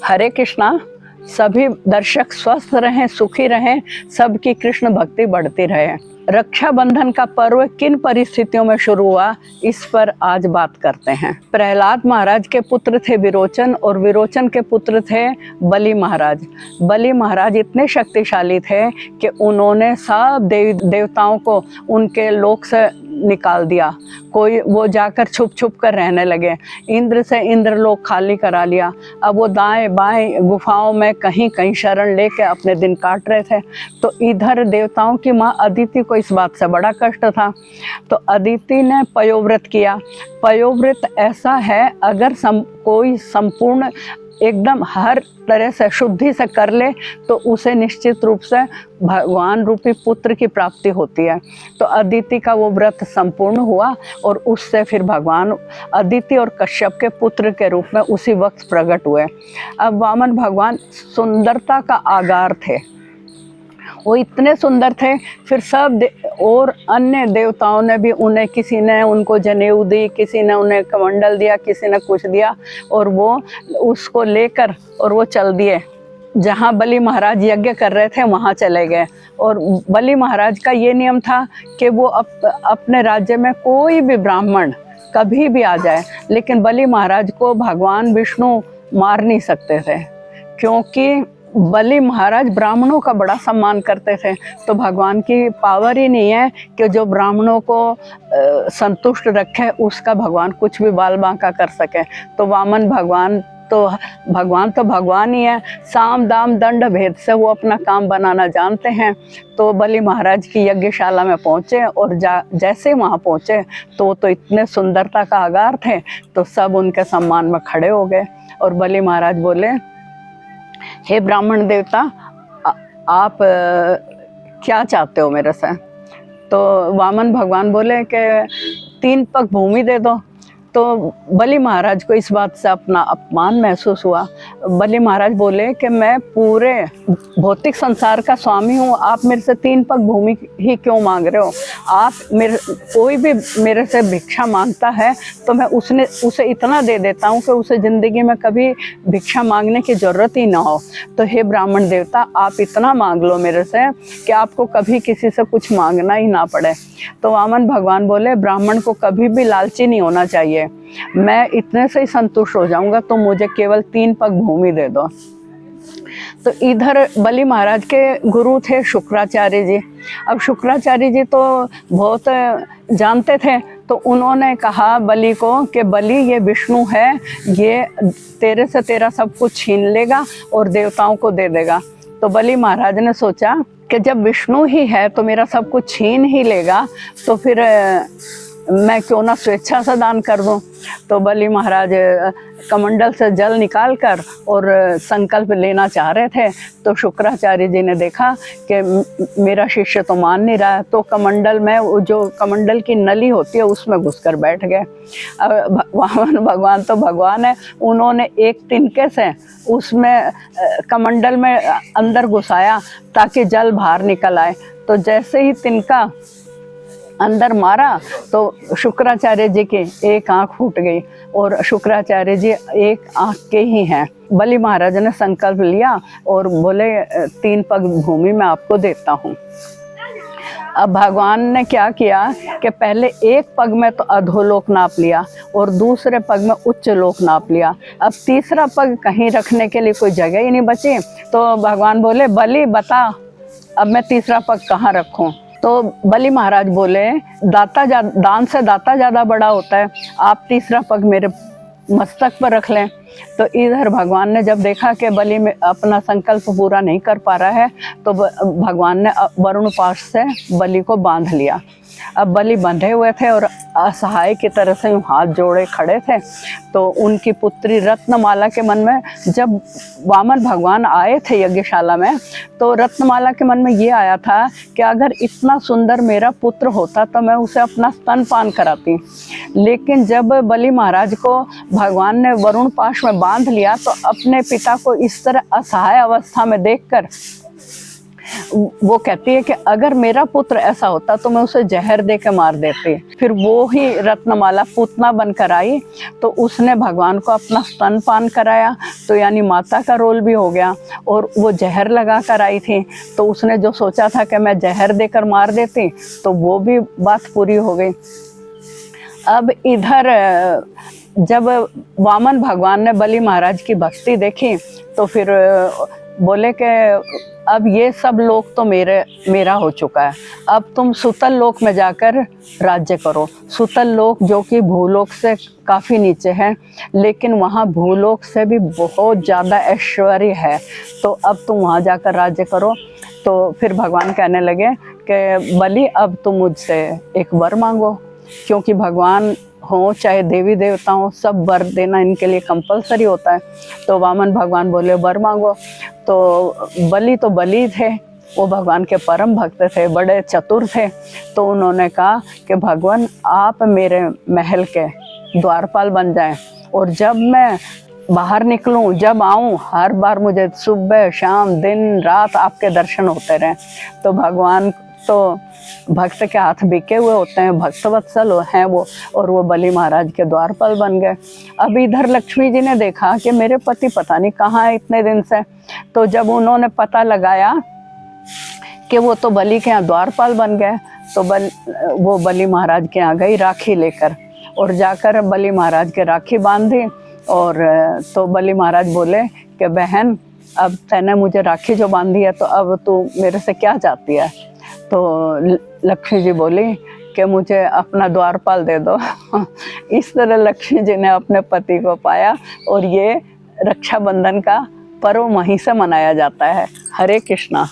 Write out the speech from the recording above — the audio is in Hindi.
हरे कृष्णा। सभी दर्शक स्वस्थ रहें, सुखी रहें, सबकी कृष्ण भक्ति बढ़ती रहे। रक्षाबंधन का पर्व किन परिस्थितियों में शुरू हुआ, इस पर आज बात करते हैं। प्रहलाद महाराज के पुत्र थे विरोचन, और विरोचन के पुत्र थे बलि महाराज। बलि महाराज इतने शक्तिशाली थे कि उन्होंने सब देवताओं को उनके लोक से निकाल दिया। कोई वो जाकर छुप छुप कर रहने लगे। इंद्र से इंद्रलोक खाली करा लिया। अब वो दाएं बाएं गुफाओं में कहीं कहीं शरण लेके अपने दिन काट रहे थे। तो इधर देवताओं की माँ अदिति को इस बात से बड़ा कष्ट था। तो अदिति ने पयोव्रत किया। पयोव्रत ऐसा है, अगर कोई संपूर्ण एकदम हर तरह से शुद्धि से कर ले तो उसे निश्चित रूप से भगवान रूपी पुत्र की प्राप्ति होती है। तो अदिति का वो व्रत संपूर्ण हुआ और उससे फिर भगवान अदिति और कश्यप के पुत्र के रूप में उसी वक्त प्रकट हुए। अब वामन भगवान सुंदरता का आगार थे, वो इतने सुंदर थे। फिर सब और अन्य देवताओं ने भी उन्हें, किसी ने उनको जनेऊ दी, किसी ने उन्हें कमंडल दिया, किसी ने कुछ दिया, और वो उसको लेकर और वो चल दिए। जहाँ बलि महाराज यज्ञ कर रहे थे वहाँ चले गए। और बलि महाराज का ये नियम था कि वो अपने राज्य में कोई भी ब्राह्मण कभी भी आ जाए, लेकिन बलि महाराज को भगवान विष्णु मार नहीं सकते थे, क्योंकि बलि महाराज ब्राह्मणों का बड़ा सम्मान करते थे। तो भगवान की पावर ही नहीं है कि जो ब्राह्मणों को संतुष्ट रखे, उसका भगवान कुछ भी बाल बांका कर सके। तो वामन भगवान तो भगवान ही है। साम दाम दंड भेद से वो अपना काम बनाना जानते हैं। तो बलि महाराज की यज्ञशाला में पहुँचे, और जैसे वहाँ पहुँचे तो इतने सुंदरता का आगार थे, तो सब उनके सम्मान में खड़े हो गए। और बलि महाराज बोले, हे ब्राह्मण देवता, आप क्या चाहते हो मेरे से? तो वामन भगवान बोले कि 3 पग भूमि दे दो। तो बलि महाराज को इस बात से अपना अपमान महसूस हुआ। बलि महाराज बोले कि मैं पूरे भौतिक संसार का स्वामी हूँ, आप मेरे से 3 पग भूमि ही क्यों मांग रहे हो? आप कोई भी मेरे से भिक्षा मांगता है तो मैं उसे इतना दे देता हूँ कि उसे ज़िंदगी में कभी भिक्षा मांगने की ज़रूरत ही ना हो। तो हे ब्राह्मण देवता, आप इतना मांग लो मेरे से कि आपको कभी किसी से कुछ मांगना ही ना पड़े। तो वामन भगवान बोले, ब्राह्मण को कभी भी लालची नहीं होना चाहिए, मैं इतने से ही संतुष्ट हो जाऊंगा, तो मुझे केवल 3 पग भूमि दे दो। तो इधर बलि महाराज के गुरु थे शुक्राचार्य जी। अब शुक्राचार्य जी तो बहुत जानते थे, तो उन्होंने कहा बलि को कि बलि, ये विष्णु है, ये तेरे से तेरा सब कुछ छीन लेगा और देवताओं को दे देगा। तो बलि महाराज ने सोचा कि जब विष्णु ही है तो मेरा सब कुछ छीन ही लेगा, तो फिर मैं क्यों ना स्वेच्छा से दान कर दूं। तो बलि महाराज कमंडल से जल निकालकर और संकल्प लेना चाह रहे थे। तो शुक्राचार्य जी ने देखा कि मेरा शिष्य तो मान नहीं रहा है, तो कमंडल में, वो जो कमंडल की नली होती है उसमें घुसकर बैठ गए। अब भगवान तो भगवान है, उन्होंने एक तिनके से उसमें कमंडल में अंदर घुसाया ताकि जल बाहर निकल आए। तो जैसे ही तिनका अंदर मारा तो शुक्राचार्य जी की एक आंख फूट गई, और शुक्राचार्य जी एक आंख के ही हैं। बलि महाराज ने संकल्प लिया और बोले, 3 पग भूमि मैं आपको देता हूँ। अब भगवान ने क्या किया कि पहले एक पग में तो अधोलोक नाप लिया और दूसरे पग में उच्च लोक नाप लिया। अब तीसरा पग कहीं रखने के लिए कोई जगह ही नहीं बची। तो भगवान बोले, बलि बता, अब मैं तीसरा पग कहाँ रखूँ? तो बलि महाराज बोले, दान से दाता ज़्यादा बड़ा होता है, आप तीसरा पग मेरे मस्तक पर रख लें। तो इधर भगवान ने जब देखा कि बलि में अपना संकल्प पूरा नहीं कर पा रहा है, तो भगवान ने वरुण पाश से बलि को बांध लिया। अब बलि बंधे हुए थे और असहाय की तरह से हाथ जोड़े खड़े थे। तो उनकी पुत्री रत्नमाला के मन में, जब वामन भगवान आए थे यज्ञशाला में, तो रत्नमाला के मन में ये आया था कि अगर इतना सुंदर मेरा पुत्र होता तो मैं उसे अपना स्तनपान कराती। लेकिन जब बलि महाराज को भगवान ने वरुण पाश में बांध लिया, तो अपने पिता को इस तरह असहाय अवस्था में देखकर वो कहती है कि अगर मेरा पुत्र ऐसा होता तो मैं उसे जहर दे के मार देती। फिर वो ही रत्नमाला पूतना बनकर आई, तो उसने भगवान को अपना स्तनपान कराया, तो यानी माता का रोल भी हो गया। और वो जहर लगा कर आई थी, तो उसने जो सोचा था कि मैं जहर देकर मार देती, तो वो भी बात पूरी हो गई। अब इधर जब वामन भगवान ने बलि महाराज की भक्ति देखी, तो फिर बोले कि अब ये सब लोक तो मेरा हो चुका है, अब तुम सुतल लोक में जाकर राज्य करो। सुतल लोक जो कि भूलोक से काफ़ी नीचे है, लेकिन वहाँ भूलोक से भी बहुत ज़्यादा ऐश्वर्य है, तो अब तुम वहाँ जाकर राज्य करो। तो फिर भगवान कहने लगे कि बलि अब तुम मुझसे एक वर मांगो, क्योंकि भगवान हो चाहे देवी देवता हो, सब वर देना इनके लिए कंपलसरी होता है। तो वामन भगवान बोले वर मांगो। तो बलि थे, वो भगवान के परम भक्त थे, बड़े चतुर थे। तो उन्होंने कहा कि भगवान आप मेरे महल के द्वारपाल बन जाएं, और जब मैं बाहर निकलूं, जब आऊं, हर बार मुझे सुबह शाम दिन रात आपके दर्शन होते रहें। तो भगवान तो भक्त के हाथ बिके हुए होते हैं, भक्तवत्सल हैं वो, और वो बलि महाराज के द्वारपाल बन गए। अब इधर लक्ष्मी जी ने देखा कि मेरे पति पता नहीं कहाँ है इतने दिन से। तो जब उन्होंने पता लगाया कि वो तो बलि के यहाँ द्वारपाल बन गए, तो वो बलि महाराज के यहाँ गई राखी लेकर, और जाकर बलि महाराज के राखी बांधी। और तो बलि महाराज बोले कि बहन, अब तैने मुझे राखी जो बांधी है, तो अब तू मेरे से क्या चाहती है? तो लक्ष्मी जी बोली कि मुझे अपना द्वारपाल दे दो। इस तरह लक्ष्मी जी ने अपने पति को पाया, और ये रक्षाबंधन का पर्व वहीं से मनाया जाता है। हरे कृष्णा।